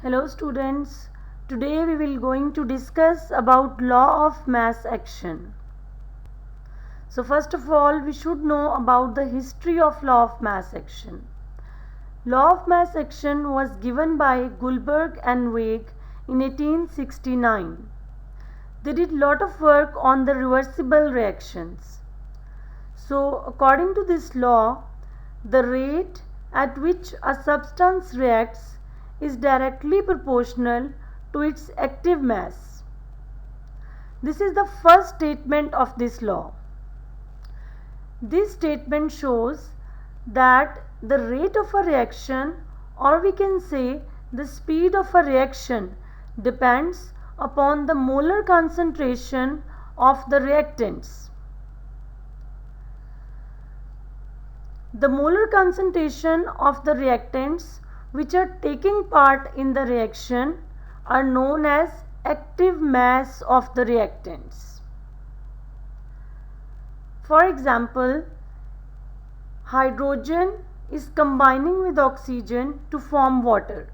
Hello students, today we will going to discuss about law of mass action. So first of all we should know about the history of law of mass action. Law of mass action was given by Guilbert and Wake in 1869. They did lot of work on the reversible reactions. So according to this law, the rate at which a substance reacts is directly proportional to its active mass. This is the first statement of this law. This statement shows that the rate of a reaction, or we can say the speed of a reaction, depends upon the molar concentration of the reactants. The molar concentration of the reactants which are taking part in the reaction are known as active mass of the reactants. For example, hydrogen is combining with oxygen to form water.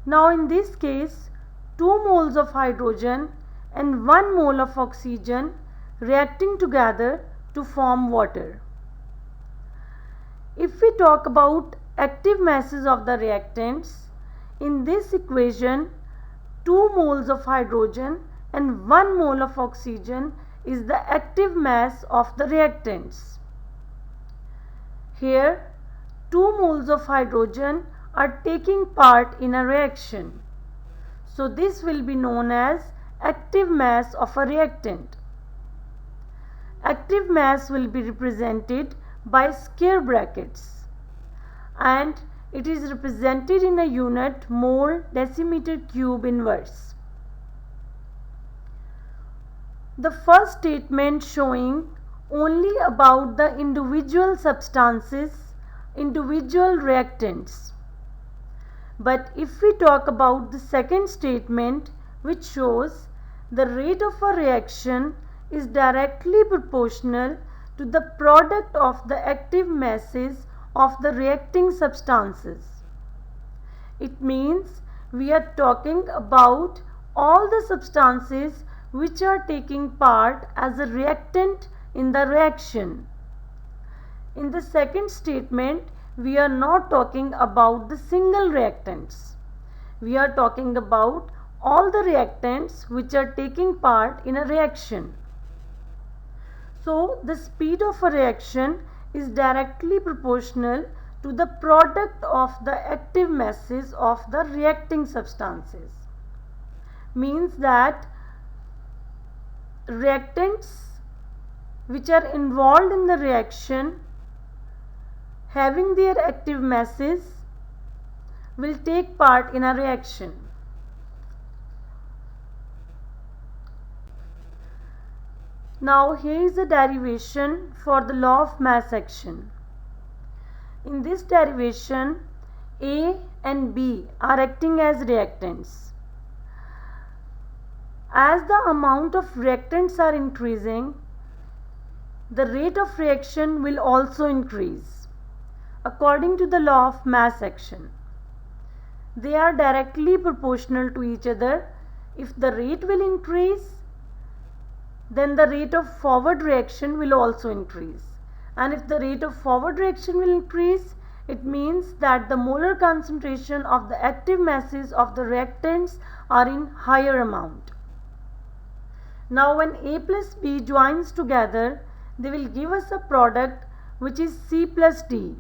Now in this case, 2 moles of hydrogen and 1 mole of oxygen reacting together to form water. If we talk about active masses of the reactants, in this equation 2 moles of hydrogen and 1 mole of oxygen is the active mass of the reactants. Here 2 moles of hydrogen are taking part in a reaction. So this will be known as active mass of a reactant. Active mass will be represented by square brackets, and it is represented in a unit mole decimeter cube inverse. The first statement showing only about the individual substances, individual reactants. But if we talk about the second statement, which shows the rate of a reaction is directly proportional to the product of the active masses of the reacting substances. It means we are talking about all the substances which are taking part as a reactant in the reaction. In the second statement, we are not talking about the single reactants. We are talking about all the reactants which are taking part in a reaction. So the speed of a reaction is directly proportional to the product of the active masses of the reacting substances. Means that reactants which are involved in the reaction having their active masses will take part in a reaction. Now here is a derivation for the law of mass action. In this derivation, A and B are acting as reactants. As the amount of reactants are increasing, the rate of reaction will also increase according to the law of mass action. They are directly proportional to each other. If the rate will increase, then the rate of forward reaction will also increase. And if the rate of forward reaction will increase, it means that the molar concentration of the active masses of the reactants are in higher amount. Now when A plus B joins together, they will give us a product which is C plus D.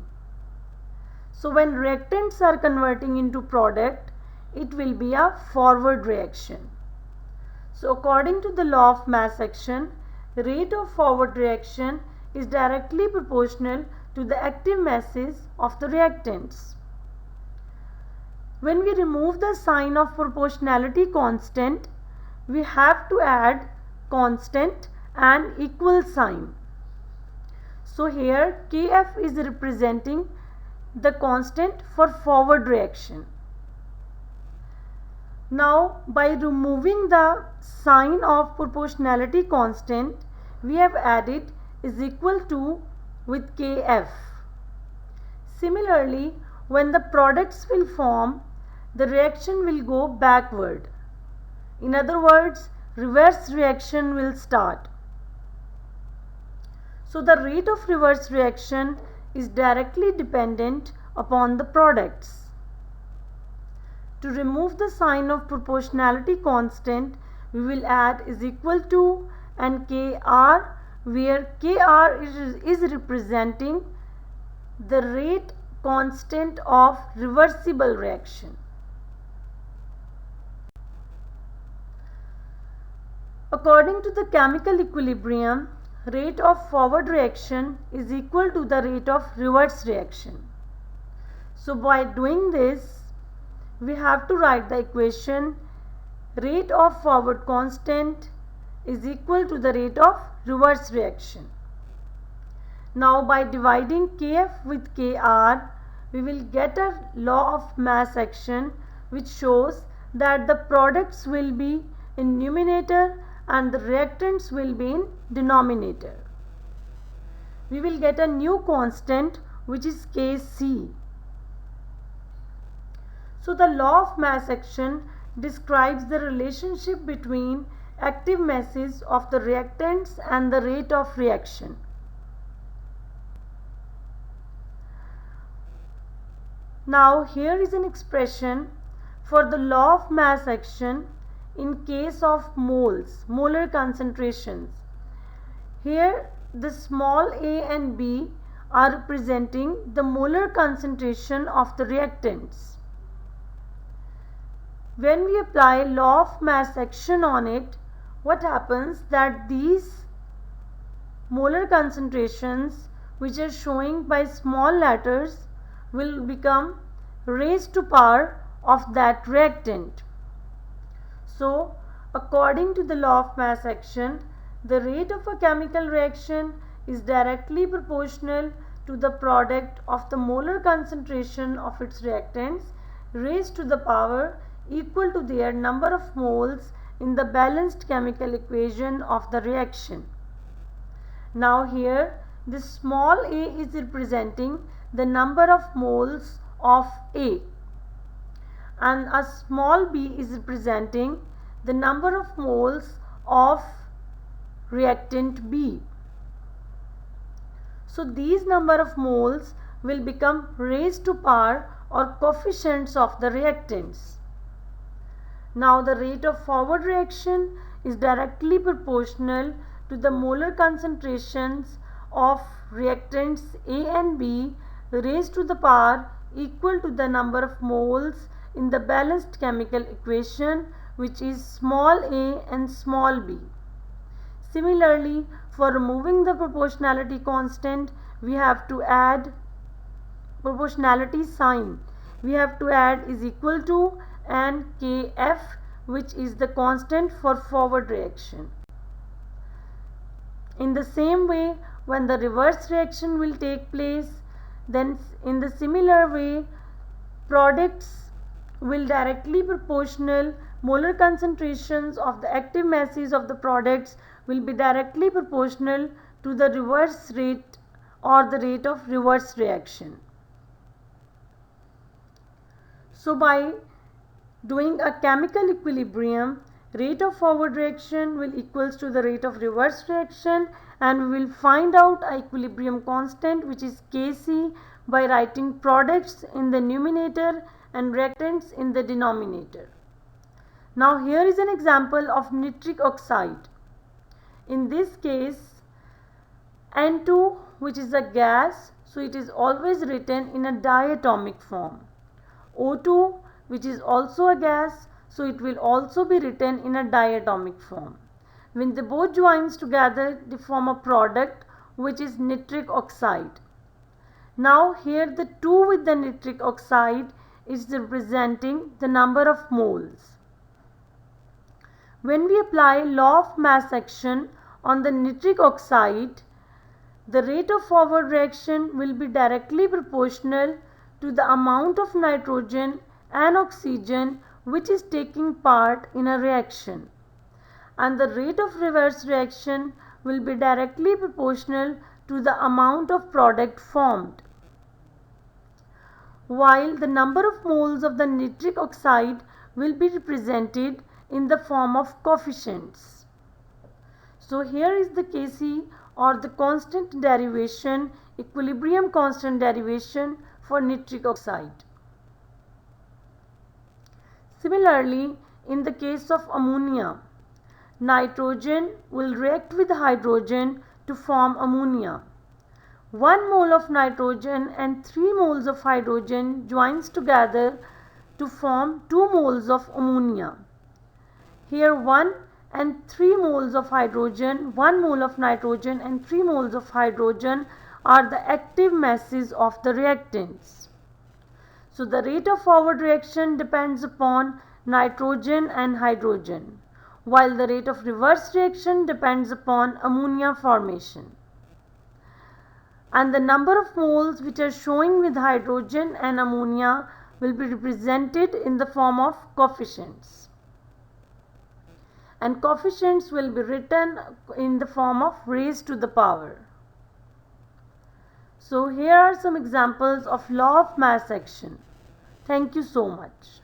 So when reactants are converting into product, it will be a forward reaction. So according to the law of mass action, rate of forward reaction is directly proportional to the active masses of the reactants. When we remove the sign of proportionality constant, we have to add constant and equal sign. So here Kf is representing the constant for forward reaction. Now by removing the sign of proportionality constant, we have added is equal to with Kf. Similarly, when the products will form, the reaction will go backward. In other words, reverse reaction will start. So the rate of reverse reaction is directly dependent upon the products. To remove the sign of proportionality constant, we will add is equal to and Kr, where Kr is representing the rate constant of reversible reaction. According to the chemical equilibrium, rate of forward reaction is equal to the rate of reverse reaction. So by doing this, we have to write the equation rate of forward constant is equal to the rate of reverse reaction. Now by dividing Kf with Kr, we will get a law of mass action which shows that the products will be in numerator and the reactants will be in denominator. We will get a new constant which is Kc. So the law of mass action describes the relationship between active masses of the reactants and the rate of reaction. Now here is an expression for the law of mass action in case of moles, molar concentrations. Here the small a and b are representing the molar concentration of the reactants. When we apply law of mass action on it, what happens that these molar concentrations which are showing by small letters will become raised to power of that reactant. So according to the law of mass action, the rate of a chemical reaction is directly proportional to the product of the molar concentration of its reactants raised to the power equal to their number of moles in the balanced chemical equation of the reaction. Now here this small a is representing the number of moles of A and a small b is representing the number of moles of reactant B. So these number of moles will become raised to power or coefficients of the reactants. Now the rate of forward reaction is directly proportional to the molar concentrations of reactants A and B raised to the power equal to the number of moles in the balanced chemical equation, which is small a and small b. Similarly, for removing the proportionality constant, we have to add proportionality sign. We have to add is equal to and Kf, which is the constant for forward reaction. In the same way, when the reverse reaction will take place, then in the similar way, products will directly proportional, molar concentrations of the active masses of the products will be directly proportional to the reverse rate or the rate of reverse reaction. So by doing a chemical equilibrium, rate of forward reaction will equals to the rate of reverse reaction, and we will find out a equilibrium constant which is Kc by writing products in the numerator and reactants in the denominator. Now here is an example of nitric oxide. In this case, N2, which is a gas, so it is always written in a diatomic form. O2, which is also a gas, so it will also be written in a diatomic form. When they both joins together, they form a product which is nitric oxide. Now here the 2 with the nitric oxide is representing the number of moles. When we apply law of mass action on the nitric oxide, the rate of forward reaction will be directly proportional to the amount of nitrogen and oxygen which is taking part in a reaction, and the rate of reverse reaction will be directly proportional to the amount of product formed. while the number of moles of the nitric oxide will be represented in the form of coefficients. So here is the Kc or the constant derivation, equilibrium constant derivation for nitric oxide. Similarly, in the case of ammonia, nitrogen will react with hydrogen to form ammonia. 1 mole of nitrogen and 3 moles of hydrogen joins together to form 2 moles of ammonia. Here 1 and 3 moles of hydrogen, 1 mole of nitrogen and 3 moles of hydrogen are the active masses of the reactants. So the rate of forward reaction depends upon nitrogen and hydrogen, while the rate of reverse reaction depends upon ammonia formation. And the number of moles which are showing with hydrogen and ammonia will be represented in the form of coefficients. And coefficients will be written in the form of raised to the power. So here are some examples of law of mass action. Thank you so much.